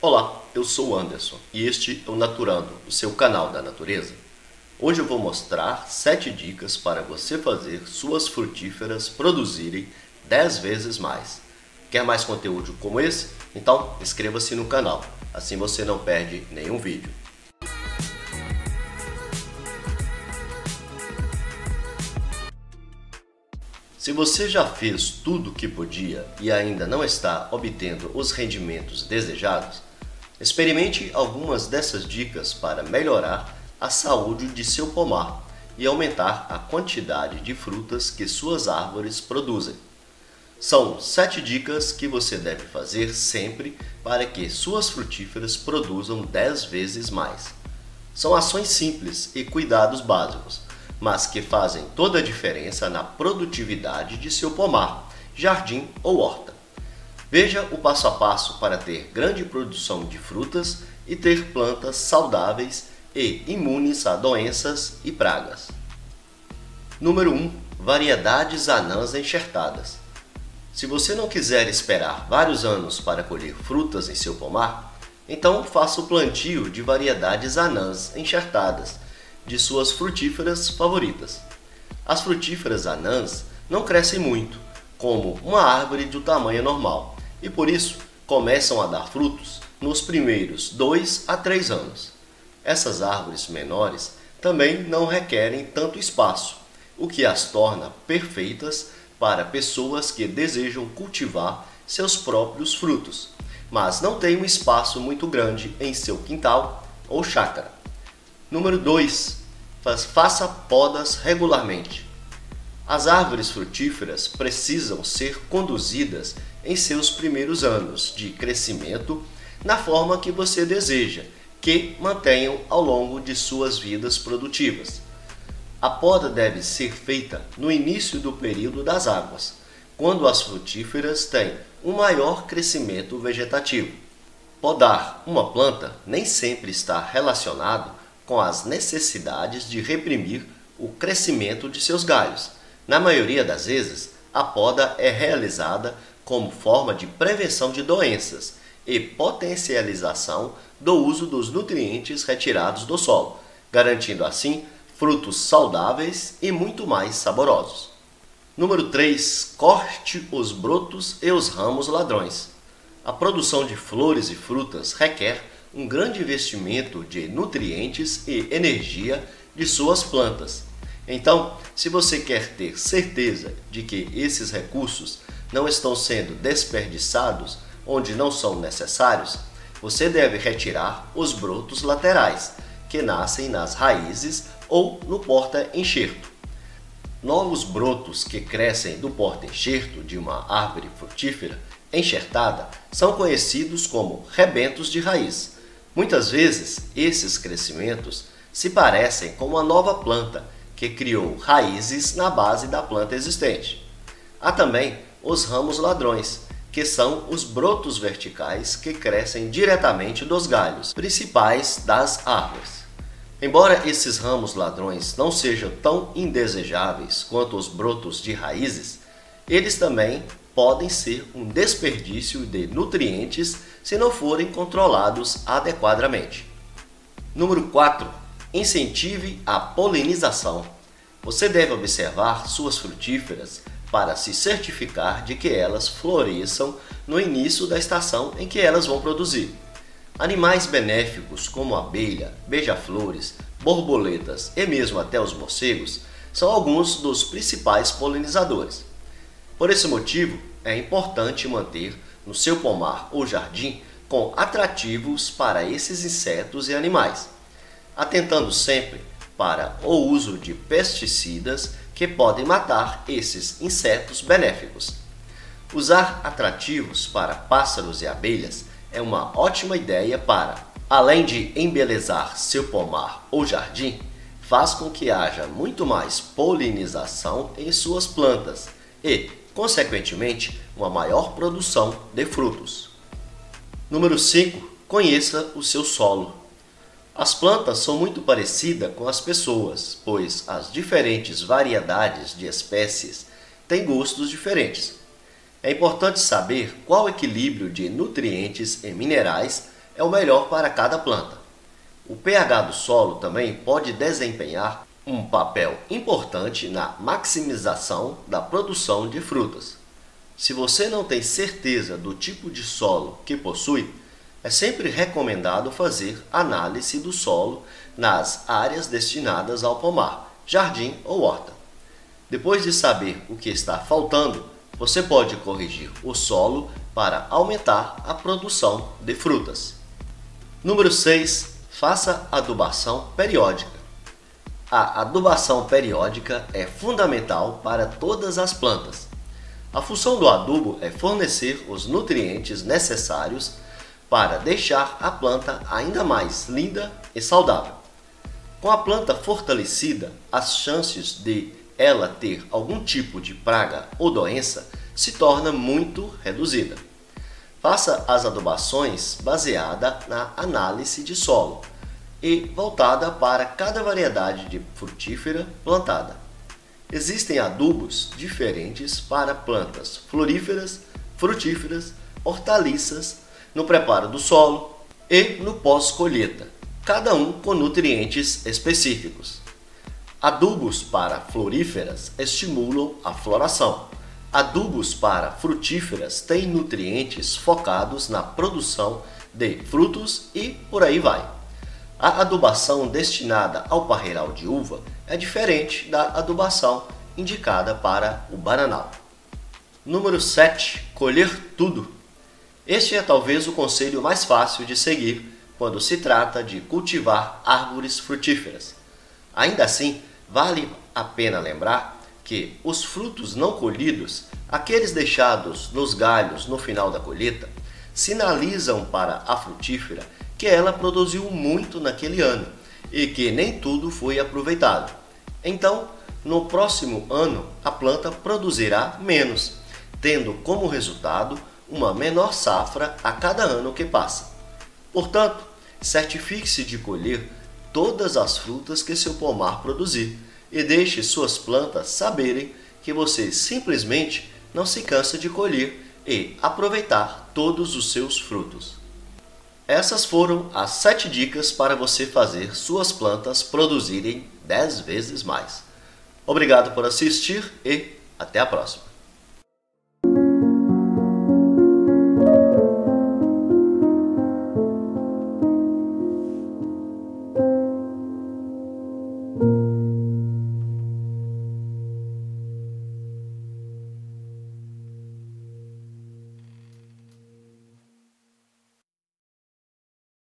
Olá, eu sou o Anderson e este é o Naturando, o seu canal da natureza. Hoje eu vou mostrar 7 dicas para você fazer suas frutíferas produzirem 10 vezes mais. Quer mais conteúdo como esse? Então inscreva-se no canal, assim você não perde nenhum vídeo. Se você já fez tudo o que podia e ainda não está obtendo os rendimentos desejados, experimente algumas dessas dicas para melhorar a saúde de seu pomar e aumentar a quantidade de frutas que suas árvores produzem. São 7 dicas que você deve fazer sempre para que suas frutíferas produzam 10 vezes mais. São ações simples e cuidados básicos, mas que fazem toda a diferença na produtividade de seu pomar, jardim ou horta. Veja o passo a passo para ter grande produção de frutas e ter plantas saudáveis e imunes a doenças e pragas. Número 1. Variedades anãs enxertadas. Se você não quiser esperar vários anos para colher frutas em seu pomar, então faça o plantio de variedades anãs enxertadas de suas frutíferas favoritas. As frutíferas anãs não crescem muito, como uma árvore do tamanho normal, e por isso começam a dar frutos nos primeiros 2 a 3 anos. Essas árvores menores também não requerem tanto espaço, o que as torna perfeitas para pessoas que desejam cultivar seus próprios frutos, mas não têm um espaço muito grande em seu quintal ou chácara. Número 2. Faça podas regularmente. As árvores frutíferas precisam ser conduzidas em seus primeiros anos de crescimento na forma que você deseja que mantenham ao longo de suas vidas produtivas. A poda deve ser feita no início do período das águas, quando as frutíferas têm um maior crescimento vegetativo. Podar uma planta nem sempre está relacionado com as necessidades de reprimir o crescimento de seus galhos. Na maioria das vezes, a poda é realizada como forma de prevenção de doenças e potencialização do uso dos nutrientes retirados do solo, garantindo assim frutos saudáveis e muito mais saborosos. Número 3. Corte os brotos e os ramos ladrões. A produção de flores e frutas requer um grande investimento de nutrientes e energia de suas plantas. Então, se você quer ter certeza de que esses recursos não estão sendo desperdiçados onde não são necessários, você deve retirar os brotos laterais, que nascem nas raízes ou no porta-enxerto. Novos brotos que crescem do porta-enxerto de uma árvore frutífera enxertada são conhecidos como rebentos de raiz. Muitas vezes, esses crescimentos se parecem com uma nova planta que criou raízes na base da planta existente. Há também os ramos ladrões, que são os brotos verticais que crescem diretamente dos galhos principais das árvores. Embora esses ramos ladrões não sejam tão indesejáveis quanto os brotos de raízes, eles também podem ser um desperdício de nutrientes se não forem controlados adequadamente. Número 4. Incentive a polinização. Você deve observar suas frutíferas para se certificar de que elas floresçam no início da estação em que elas vão produzir. Animais benéficos como abelha, beija-flores, borboletas e mesmo até os morcegos são alguns dos principais polinizadores. Por esse motivo, é importante manter no seu pomar ou jardim com atrativos para esses insetos e animais, atentando sempre para o uso de pesticidas que podem matar esses insetos benéficos. Usar atrativos para pássaros e abelhas é uma ótima ideia para, além de embelezar seu pomar ou jardim, faz com que haja muito mais polinização em suas plantas e, consequentemente, uma maior produção de frutos. Número 5. Conheça o seu solo. As plantas são muito parecidas com as pessoas, pois as diferentes variedades de espécies têm gostos diferentes. É importante saber qual equilíbrio de nutrientes e minerais é o melhor para cada planta. O pH do solo também pode desempenhar um papel importante na maximização da produção de frutas. Se você não tem certeza do tipo de solo que possui, é sempre recomendado fazer análise do solo nas áreas destinadas ao pomar, jardim ou horta. Depois de saber o que está faltando, você pode corrigir o solo para aumentar a produção de frutas. Número 6. Faça adubação periódica. A adubação periódica é fundamental para todas as plantas. A função do adubo é fornecer os nutrientes necessários para deixar a planta ainda mais linda e saudável. Com a planta fortalecida, as chances de ela ter algum tipo de praga ou doença se torna muito reduzida. Faça as adubações baseada na análise de solo e voltada para cada variedade de frutífera plantada. Existem adubos diferentes para plantas floríferas, frutíferas, hortaliças, no preparo do solo e no pós-colheita, cada um com nutrientes específicos. Adubos para floríferas estimulam a floração. Adubos para frutíferas têm nutrientes focados na produção de frutos e por aí vai. A adubação destinada ao parreiral de uva é diferente da adubação indicada para o bananal. Número 7. Colher tudo. Este é talvez o conselho mais fácil de seguir quando se trata de cultivar árvores frutíferas. Ainda assim, vale a pena lembrar que os frutos não colhidos, aqueles deixados nos galhos no final da colheita, sinalizam para a frutífera que ela produziu muito naquele ano e que nem tudo foi aproveitado. Então, no próximo ano, a planta produzirá menos, tendo como resultado uma menor safra a cada ano que passa. Portanto, certifique-se de colher todas as frutas que seu pomar produzir e deixe suas plantas saberem que você simplesmente não se cansa de colher e aproveitar todos os seus frutos. Essas foram as 7 dicas para você fazer suas plantas produzirem 10 vezes mais. Obrigado por assistir e até a próxima!